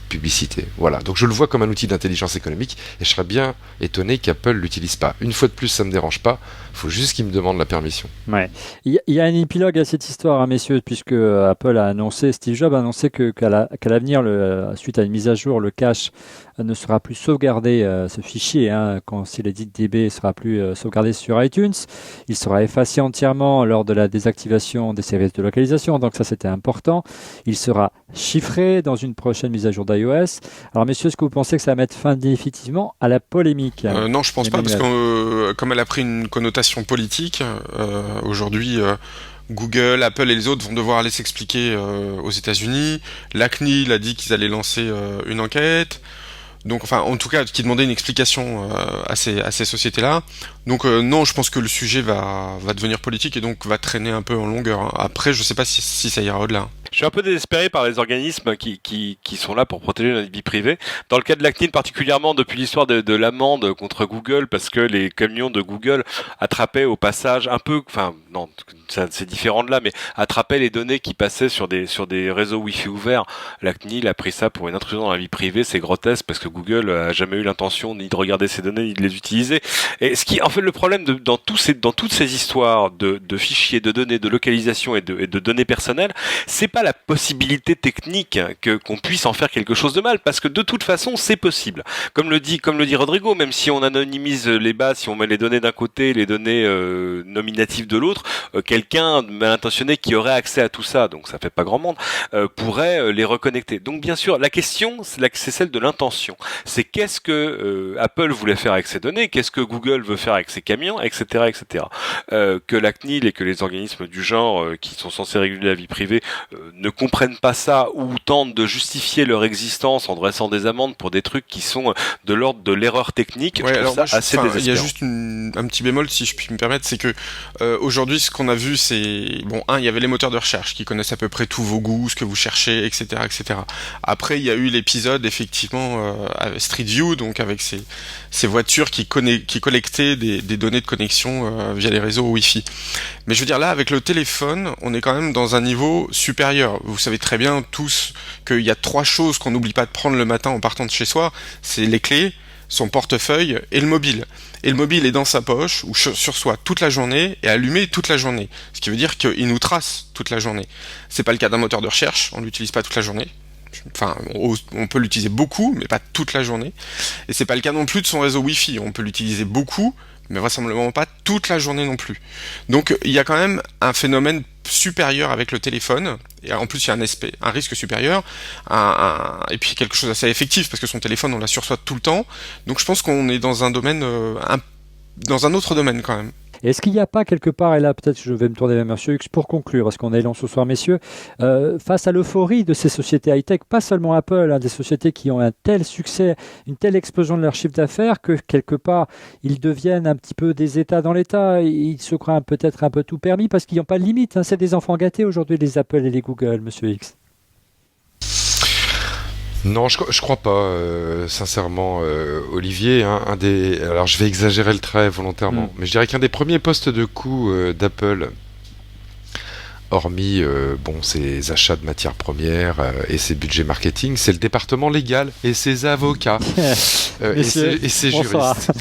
publicité. Voilà, donc je le vois comme un outil d'intelligence économique et je serais bien étonné qu'Apple l'utilise pas. Une fois de plus, ça me dérange pas, il faut juste qu'ils me demandent la permission. Ouais. Il y a un épilogue à cette histoire, messieurs, puisque Apple a annoncé, Steve Jobs a annoncé qu'à l'avenir, suite à une mise à jour, le cache ne sera plus sauvegardé, ce fichier, quand si l'édit DB sera plus sauvegardé sur iTunes, il sera effacé entièrement lors de la désactivation des services de localisation, donc ça c'était important. Il sera chiffré dans une prochaine mise à jour d'iOS. Alors messieurs, est-ce que vous pensez que ça va mettre fin définitivement à la polémique ? Non, je pense pas, parce que comme elle a pris une connotation politique, aujourd'hui... Google, Apple et les autres vont devoir aller s'expliquer aux États-Unis. La CNIL a dit qu'ils allaient lancer une enquête. Donc, en tout cas, qui demandait une explication à ces sociétés-là. Donc, non, je pense que le sujet va devenir politique et donc va traîner un peu en longueur. Après, je sais pas si ça ira au-delà. Je suis un peu désespéré par les organismes qui sont là pour protéger notre vie privée. Dans le cas de la CNIL particulièrement, depuis l'histoire de l'amende contre Google, parce que les camions de Google attrapaient au passage un peu, non, c'est différent de là, mais attrapaient les données qui passaient sur des réseaux Wi-Fi ouverts. La CNIL a pris ça pour une intrusion dans la vie privée. C'est grotesque parce que Google a jamais eu l'intention ni de regarder ces données ni de les utiliser. Et en fait, le problème dans toutes ces histoires de fichiers, de données, de localisation et de données personnelles, c'est pas la possibilité technique qu'on puisse en faire quelque chose de mal, parce que de toute façon c'est possible. Comme le dit Rodrigo, même si on anonymise les bases, si on met les données d'un côté, les données nominatives de l'autre, quelqu'un mal intentionné qui aurait accès à tout ça, donc ça fait pas grand monde, pourrait les reconnecter. Donc bien sûr, la question c'est celle de l'intention. C'est qu'est-ce que Apple voulait faire avec ces données, qu'est-ce que Google veut faire avec ces camions, etc., etc. Que la CNIL et que les organismes du genre qui sont censés réguler la vie privée ne comprennent pas ça ou tentent de justifier leur existence en dressant des amendes pour des trucs qui sont de l'ordre de l'erreur technique, je trouve ça assez désespérant. Il y a juste un petit bémol, si je puis me permettre, c'est que aujourd'hui, ce qu'on a vu, c'est... il y avait les moteurs de recherche qui connaissent à peu près tous vos goûts, ce que vous cherchez, etc., etc. Après, il y a eu l'épisode, effectivement, avec Street View, donc avec ces voitures qui collectaient des données de connexion via les réseaux Wi-Fi. Mais je veux dire, là, avec le téléphone, on est quand même dans un niveau supérieur. Vous savez très bien tous qu'il y a 3 choses qu'on n'oublie pas de prendre le matin en partant de chez soi. C'est les clés, son portefeuille et le mobile. Et le mobile est dans sa poche ou sur soi toute la journée et allumé toute la journée. Ce qui veut dire qu'il nous trace toute la journée. C'est pas le cas d'un moteur de recherche, on l'utilise pas toute la journée. On peut l'utiliser beaucoup, mais pas toute la journée. Et c'est pas le cas non plus de son réseau Wi-Fi. On peut l'utiliser beaucoup, mais vraisemblablement pas toute la journée non plus. Donc il y a quand même un phénomène supérieur avec le téléphone, et en plus il y a un risque supérieur, et puis quelque chose d'assez effectif, parce que son téléphone on l'a sur soi tout le temps, donc je pense qu'on est dans un domaine, dans un autre domaine quand même. Est-ce qu'il n'y a pas quelque part, et là peut-être je vais me tourner vers M. Hux pour conclure, parce qu'on est long ce soir messieurs, face à l'euphorie de ces sociétés high-tech, pas seulement Apple, des sociétés qui ont un tel succès, une telle explosion de leur chiffre d'affaires, que quelque part ils deviennent un petit peu des États dans l'État, ils se croient peut-être un peu tout permis, parce qu'ils n'ont pas de limite, c'est des enfants gâtés aujourd'hui les Apple et les Google, M. Hux. Non, je crois pas, sincèrement, Olivier. Alors, je vais exagérer le trait volontairement, mais je dirais qu'un des premiers postes de coût d'Apple, hormis ses achats de matières premières et ses budgets marketing, c'est le département légal et ses avocats et ses juristes.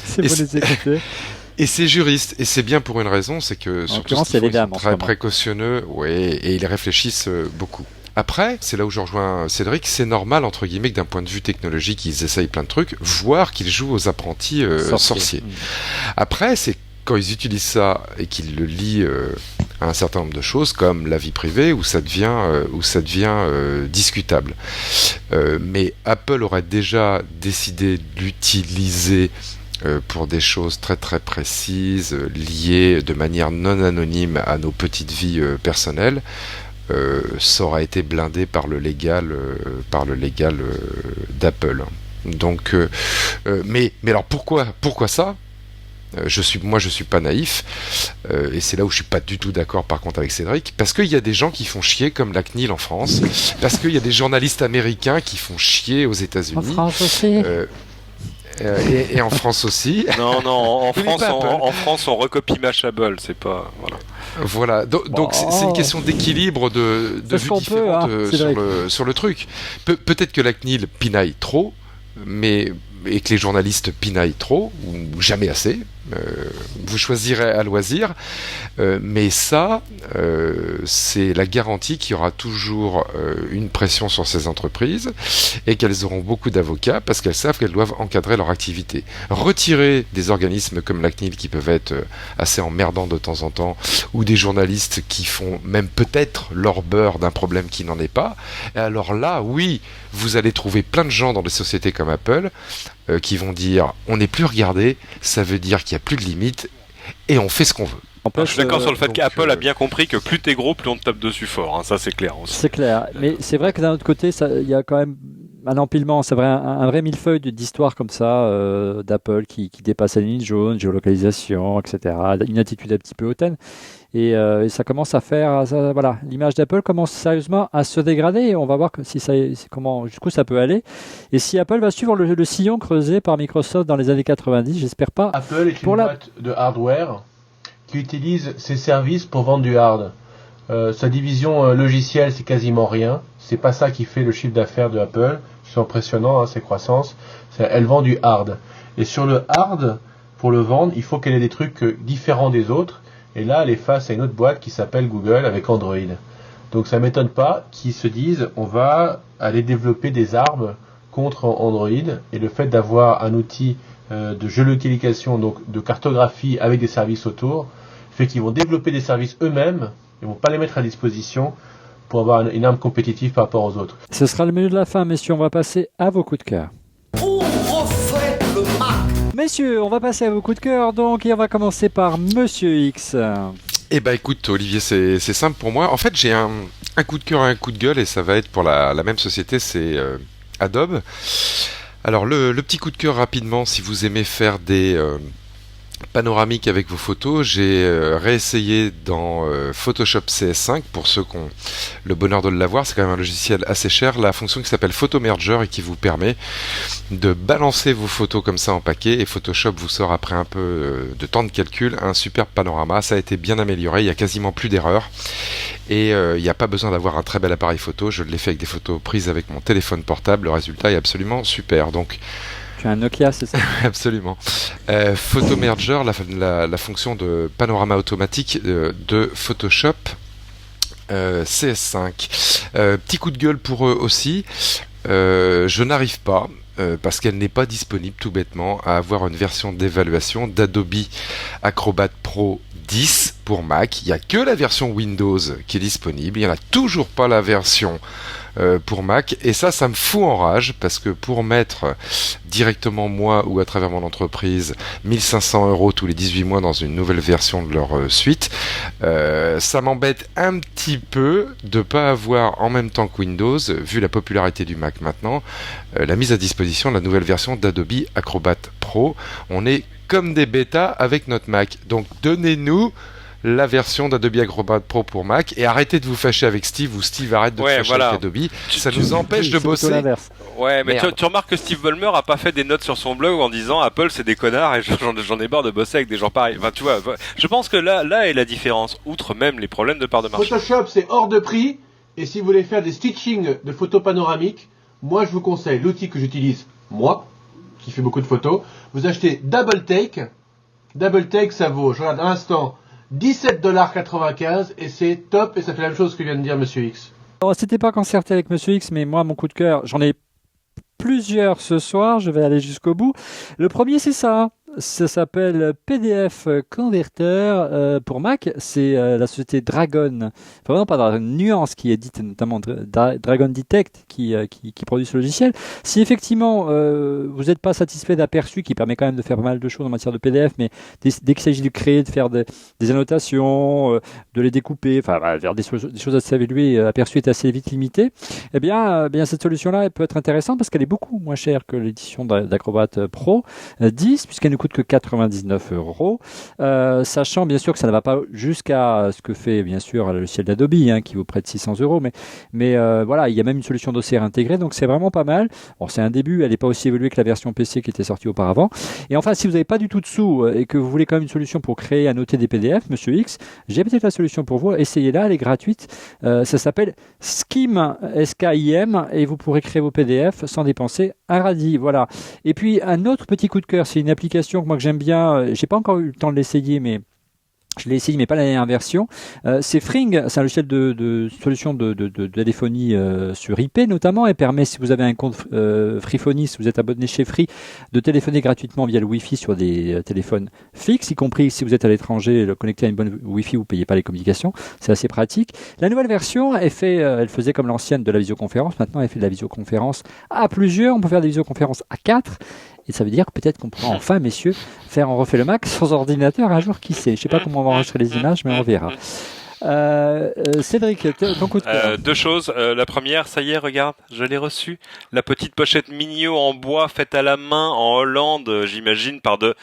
Et ces juristes, et c'est bien pour une raison, c'est que surtout ils sont très précautionneux, et ils réfléchissent beaucoup. Après, c'est là où je rejoins Cédric, c'est normal, entre guillemets, que d'un point de vue technologique, ils essayent plein de trucs, voire qu'ils jouent aux apprentis sorciers. Après, c'est quand ils utilisent ça et qu'ils le lient à un certain nombre de choses, comme la vie privée, où ça devient discutable. Mais Apple aurait déjà décidé d'utiliser pour des choses très très précises, liées de manière non anonyme à nos petites vies personnelles, ça aurait été blindé par le légal d'Apple. Donc, mais alors pourquoi ça ? Je suis pas naïf, et c'est là où je suis pas du tout d'accord par contre avec Cédric, parce qu'il y a des gens qui font chier comme la CNIL en France, parce qu'il y a des journalistes américains qui font chier aux États-Unis. En France aussi. Et en France aussi. Non, en France, on recopie Mashable, c'est pas... Voilà, donc c'est une question d'équilibre de vues différentes sur le truc. Peut-être que la CNIL pinaille trop, et que les journalistes pinaillent trop, ou jamais assez. Vous choisirez à loisir, mais ça, c'est la garantie qu'il y aura toujours une pression sur ces entreprises et qu'elles auront beaucoup d'avocats parce qu'elles savent qu'elles doivent encadrer leur activité. Retirer des organismes comme la CNIL qui peuvent être assez emmerdants de temps en temps, ou des journalistes qui font même peut-être leur beurre d'un problème qui n'en est pas, et alors là, oui, vous allez trouver plein de gens dans des sociétés comme Apple qui vont dire on n'est plus regardé, ça veut dire qu'il n'y a plus de limites et on fait ce qu'on veut. Je suis d'accord sur le fait qu'Apple a bien compris que plus t'es gros, plus on te tape dessus fort, ça c'est clair aussi. C'est clair, mais c'est vrai que d'un autre côté, il y a quand même un empilement, c'est vrai, un vrai millefeuille d'histoires comme ça d'Apple qui dépasse la ligne jaune, géolocalisation, etc. Une attitude un petit peu hautaine. Et ça commence à faire, voilà, l'image d'Apple commence sérieusement à se dégrader. Et on va voir jusqu'où ça peut aller. Et si Apple va suivre le sillon creusé par Microsoft dans les années 90, j'espère pas. Apple est une boîte de hardware qui utilise ses services pour vendre du hard. Sa division logicielle, c'est quasiment rien. C'est pas ça qui fait le chiffre d'affaires de Apple. C'est impressionnant, ses croissances. Elle vend du hard. Et sur le hard, pour le vendre, il faut qu'elle ait des trucs différents des autres. Et là, elle est face à une autre boîte qui s'appelle Google avec Android. Donc ça ne m'étonne pas qu'ils se disent on va aller développer des armes contre Android. Et le fait d'avoir un outil de géolocalisation, donc de cartographie avec des services autour, fait qu'ils vont développer des services eux-mêmes. Ils ne vont pas les mettre à disposition pour avoir une arme compétitive par rapport aux autres. Ce sera le menu de la fin, messieurs. On va passer à vos coups de cœur. Pour refaire le Mac. Messieurs, on va passer à vos coups de cœur, donc, et on va commencer par Monsieur X. Eh ben écoute, Olivier, c'est simple pour moi. En fait, j'ai un coup de cœur et un coup de gueule, et ça va être pour la même société, c'est Adobe. Alors, le petit coup de cœur rapidement, si vous aimez faire des panoramiques avec vos photos, j'ai réessayé dans Photoshop CS5, pour ceux qui ont le bonheur de l'avoir, c'est quand même un logiciel assez cher, la fonction qui s'appelle Photo Merger et qui vous permet de balancer vos photos comme ça en paquet, et Photoshop vous sort après un peu de temps de calcul un superbe panorama. Ça a été bien amélioré, il n'y a quasiment plus d'erreurs, et il n'y a pas besoin d'avoir un très bel appareil photo, je l'ai fait avec des photos prises avec mon téléphone portable, le résultat est absolument super. Donc un Nokia, c'est ça? Absolument. Photo Merger, la fonction de panorama automatique de Photoshop CS5. Petit coup de gueule pour eux aussi. Je n'arrive pas, parce qu'elle n'est pas disponible tout bêtement, à avoir une version d'évaluation d'Adobe Acrobat Pro 10 pour Mac. Il n'y a que la version Windows qui est disponible. Il n'y en a toujours pas la version pour Mac, et ça me fout en rage, parce que pour mettre directement moi ou à travers mon entreprise 1500 € tous les 18 mois dans une nouvelle version de leur suite, ça m'embête un petit peu de pas avoir en même temps que Windows, vu la popularité du Mac maintenant, la mise à disposition de la nouvelle version d'Adobe Acrobat Pro. On est comme des bêtas avec notre Mac, donc donnez-nous la version d'Adobe Acrobat Pro pour Mac, et arrêtez de vous fâcher avec Steve, ou Steve arrête de se fâcher avec Adobe. Ça nous empêche de bosser. Ouais, mais tu remarques que Steve Ballmer a pas fait des notes sur son blog en disant Apple c'est des connards et j'en ai marre de bosser avec des gens pareils. Enfin, tu vois, je pense que là est la différence, outre même les problèmes de part de marché. Photoshop c'est hors de prix, et si vous voulez faire des stitching de photos panoramiques, moi je vous conseille l'outil que j'utilise, moi, qui fait beaucoup de photos. Vous achetez Double Take. Double Take ça vaut, je regarde à l'instant, $17,95 et c'est top, et ça fait la même chose que vient de dire Monsieur X. Alors, c'était pas concerté avec Monsieur X, mais moi, mon coup de cœur, j'en ai plusieurs ce soir, je vais aller jusqu'au bout. Le premier, c'est ça. Ça s'appelle PDF Converter pour Mac. C'est la société Dragon, vraiment pas Dragon, Nuance qui édite notamment Dragon Detect qui produit ce logiciel. Si effectivement vous n'êtes pas satisfait d'Aperçu qui permet quand même de faire pas mal de choses en matière de PDF, mais dès qu'il s'agit de créer, de faire des annotations, de les découper, enfin faire des choses assez évoluées, Aperçu est assez vite limité. Eh bien cette solution-là elle peut être intéressante parce qu'elle est beaucoup moins chère que l'édition d'Acrobat Pro 10 puisqu'elle nous coûte que 99 €, sachant bien sûr que ça ne va pas jusqu'à ce que fait bien sûr le logiciel d'Adobe qui vaut près de 600 €, mais voilà, il y a même une solution d'OCR intégrée, donc c'est vraiment pas mal. Bon, c'est un début, elle n'est pas aussi évoluée que la version PC qui était sortie auparavant. Et enfin, si vous n'avez pas du tout de sous et que vous voulez quand même une solution pour créer, annoter des PDF, Monsieur X, j'ai peut-être la solution pour vous. Essayez-la, elle est gratuite. Ça s'appelle Skim, S-K-I-M, et vous pourrez créer vos PDF sans dépenser un radis. Voilà. Et puis un autre petit coup de cœur, c'est une application que moi que j'aime bien, j'ai pas encore eu le temps de l'essayer, mais je l'ai essayé, mais pas la dernière version. C'est Fring, c'est un logiciel de solution de téléphonie sur IP notamment, et permet, si vous avez un compte Freephony, si vous êtes abonné chez Free, de téléphoner gratuitement via le Wi-Fi sur des téléphones fixes, y compris si vous êtes à l'étranger, connecté à une bonne Wi-Fi, vous ne payez pas les communications. C'est assez pratique. La nouvelle version, elle faisait comme l'ancienne de la visioconférence. Maintenant, elle fait de la visioconférence à plusieurs. On peut faire des visioconférences à 4. Et ça veut dire que peut-être qu'on pourra enfin, messieurs, faire On refait le Mac sans ordinateur un jour, qui sait. Je ne sais pas comment on va enregistrer les images, mais on verra. Cédric, ton coup de cœur. Deux choses. La première, ça y est, regarde, je l'ai reçu. La petite pochette Mignot en bois faite à la main en Hollande, j'imagine par de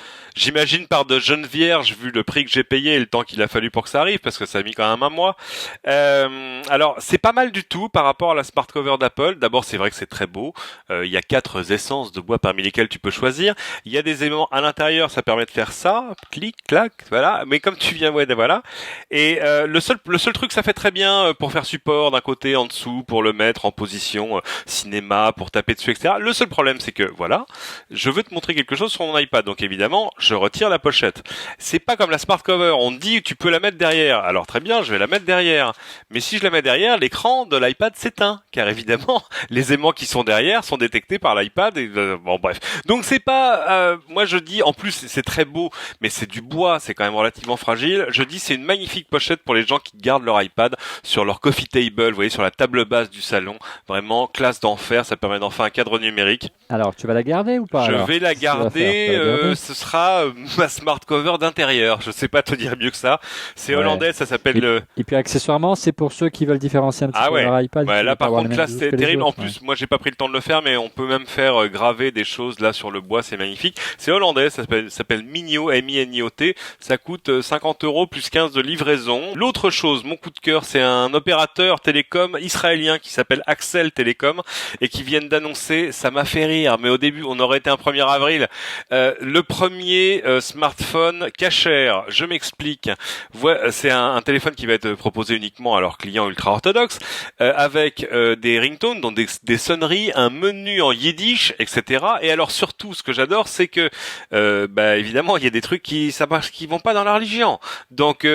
jeunes vierges, vu le prix que j'ai payé et le temps qu'il a fallu pour que ça arrive, parce que ça a mis quand même un mois. Alors, c'est pas mal du tout par rapport à la smart cover d'Apple. D'abord, c'est vrai que c'est très beau. Il y a 4 essences de bois parmi lesquelles tu peux choisir. Il y a des éléments à l'intérieur, ça permet de faire ça, clic, clac, voilà. Mais comme tu viens, ouais, voilà. Et le seul truc, ça fait très bien pour faire support d'un côté, en dessous, pour le mettre en position cinéma, pour taper dessus, etc. Le seul problème, c'est que, voilà, je veux te montrer quelque chose sur mon iPad. Donc évidemment, je retire la pochette. C'est pas comme la smart cover. On te dit, tu peux la mettre derrière. Alors très bien, je vais la mettre derrière. Mais si je la mets derrière, l'écran de l'iPad s'éteint. Car évidemment, les aimants qui sont derrière sont détectés par l'iPad. Et, bon, bref. Donc c'est pas, moi je dis, en plus, c'est très beau, mais c'est du bois, c'est quand même relativement fragile. Je dis, c'est une magnifique pochette pour les gens qui gardent leur iPad sur leur coffee table, vous voyez, sur la table basse du salon. Vraiment, classe d'enfer, ça permet d'en faire un cadre numérique. Alors, tu vas la garder ou pas? Je vais la garder, ce sera ma smart cover d'intérieur. Je sais pas te dire mieux que ça. C'est hollandais, ça s'appelle Et puis, accessoirement, c'est pour ceux qui veulent différencier un petit peu leur iPad. Ouais, là, par contre, là, c'est terrible. En plus, moi, j'ai pas pris le temps de le faire, mais on peut même faire graver des choses là sur le bois, c'est magnifique. C'est hollandais, ça s'appelle Mignot, M-I-N-I-O-T. Ça coûte 50 € plus 15 de livraison. L'autre chose, mon coup de cœur, c'est un opérateur télécom israélien qui s'appelle Axel Telecom et qui viennent d'annoncer, ça m'a fait rire, mais au début, on aurait été un 1er avril, le premier smartphone cachère. Je m'explique. C'est un téléphone qui va être proposé uniquement à leurs clients ultra orthodoxes, avec des ringtones, donc des sonneries, un menu en yiddish, etc. Et alors surtout, ce que j'adore, c'est que, évidemment, il y a des trucs qui vont pas dans la religion. Donc,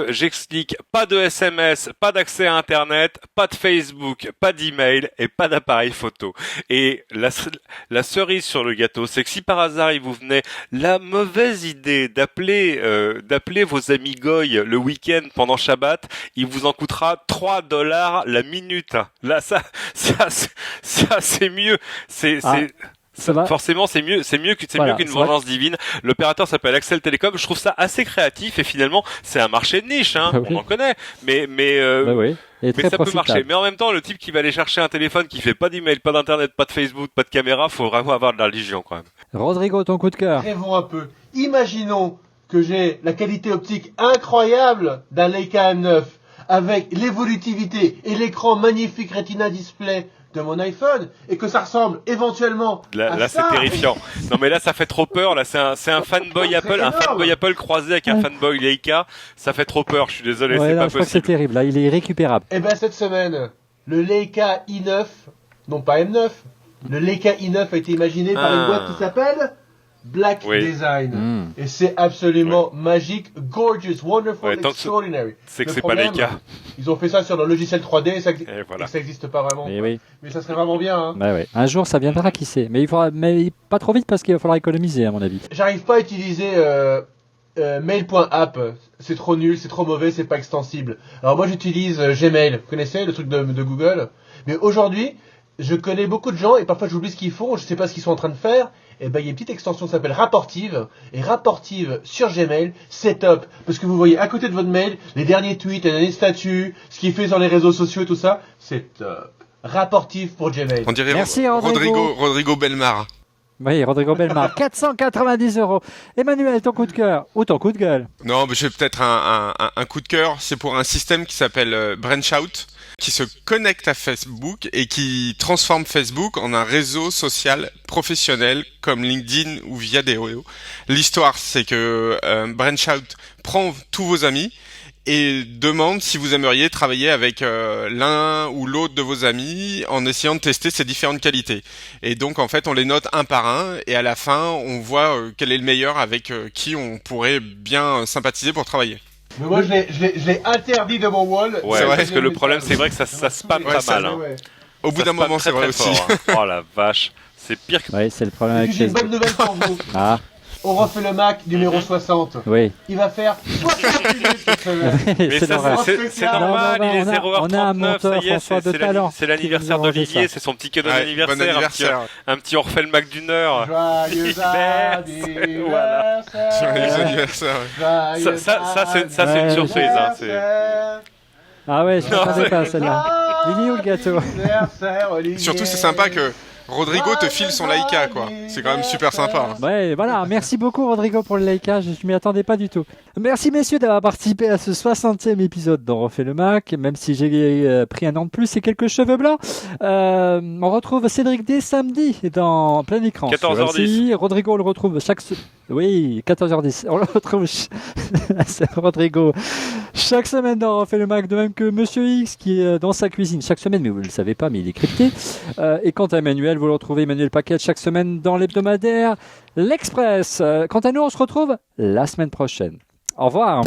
j'explique, pas de SMS, pas d'accès à Internet, pas de Facebook, pas d'email et pas d'appareil photo. Et la cerise sur le gâteau, c'est que si par hasard il vous venait la mauvaise idée d'appeler vos amis goy le week-end pendant Shabbat, il vous en coûtera $3 la minute. Là, ça c'est mieux. Forcément, c'est mieux qu'une vengeance divine. L'opérateur s'appelle Axel Telecom. Je trouve ça assez créatif et finalement, c'est un marché de niche, on en connaît. Mais ça peut marcher. Mais en même temps, le type qui va aller chercher un téléphone qui fait pas d'email, pas d'internet, pas de Facebook, pas de caméra, faut vraiment avoir de la religion quand même. Rodrigo, ton coup de cœur. Rêvons un peu. Imaginons que j'ai la qualité optique incroyable d'un Leica M9 avec l'évolutivité et l'écran magnifique Retina Display de mon iPhone et que ça ressemble éventuellement là c'est terrifiant. Non mais là ça fait trop peur. Là c'est un fanboy Apple, un fanboy Apple croisé avec un fanboy Leica. Ça fait trop peur. Je suis désolé, c'est pas possible. Je crois que c'est terrible. Là, il est irrécupérable. Et ben cette semaine, le Leica i9, non pas M9, le Leica i9 a été imaginé par une boîte qui s'appelle Black Design. Et c'est absolument magique, gorgeous, wonderful, extraordinary. C'est que c'est pas Leica. Ils ont fait ça sur le logiciel 3D et ça n'existe pas vraiment. Mais ça serait vraiment bien. Hein. Un jour, ça viendra, qui sait. Mais pas trop vite parce qu'il va falloir économiser, à mon avis. J'arrive pas à utiliser mail.app. C'est trop nul, c'est trop mauvais, c'est pas extensible. Alors moi, j'utilise Gmail. Vous connaissez le truc de Google? Mais aujourd'hui, je connais beaucoup de gens et parfois j'oublie ce qu'ils font, je sais pas ce qu'ils sont en train de faire. Et ben il y a une petite extension qui s'appelle Rapportive, et Rapportive sur Gmail, c'est top, parce que vous voyez à côté de votre mail les derniers tweets, les derniers statuts, ce qu'il fait sur les réseaux sociaux et tout ça, c'est top. Rapportive pour Gmail. On dirait Merci Rodrigo Belmar. Oui, Rodrigo Belmar, 490 €. Emmanuel, ton coup de cœur ou ton coup de gueule? Non, mais j'ai peut-être un coup de cœur. C'est pour un système qui s'appelle Branchout, qui se connecte à Facebook et qui transforme Facebook en un réseau social professionnel comme LinkedIn ou Viadeo. L'histoire, c'est que Branchout prend tous vos amis et demande si vous aimeriez travailler avec l'un ou l'autre de vos amis en essayant de tester ces différentes qualités. Et donc en fait on les note un par un et à la fin on voit quel est le meilleur avec qui on pourrait bien sympathiser pour travailler. Mais moi je l'ai interdit de mon wall. Ouais, parce que le problème c'est vrai que ça spamme pas mal. Hein. Au bout d'un moment c'est vrai aussi. Fort, hein. Oh la vache, c'est pire que... Oui, c'est le problème avec j'ai une bonne nouvelle pour vous. On refait le Mac numéro 60. Oui. Il va faire 60 minutes cette semaine. Mais c'est normal, il est 0h39. On a un monteur, François, de talent. C'est l'anniversaire d'Olivier, c'est son petit cadeau d'anniversaire. Un petit on refait le Mac d'une heure. Joyeux anniversaire. Joyeux anniversaire. Ça c'est une surprise. Ah ouais, je ne m'attendais pas à celle-là. Il est où le gâteau? Surtout c'est sympa que Rodrigo te file son Leica, quoi. C'est quand même super sympa. Hein. Ouais, voilà. Merci beaucoup, Rodrigo, pour le Leica. Je m'y attendais pas du tout. Merci, messieurs, d'avoir participé à ce 60e épisode d'On refait le Mac. Même si j'ai pris un an de plus et quelques cheveux blancs. On retrouve Cédric dès samedi dans plein écran. 14h10. Rodrigo, on le retrouve Oui, 14h10. On le retrouve, Rodrigo, chaque semaine dans On refait le Mac. De même que Monsieur X, qui est dans sa cuisine chaque semaine. Mais vous ne le savez pas, mais il est crypté. Et quant à Emmanuel, vous le retrouvez, Emmanuel Paquet, chaque semaine dans l'hebdomadaire L'Express. Quant à nous, on se retrouve la semaine prochaine. Au revoir.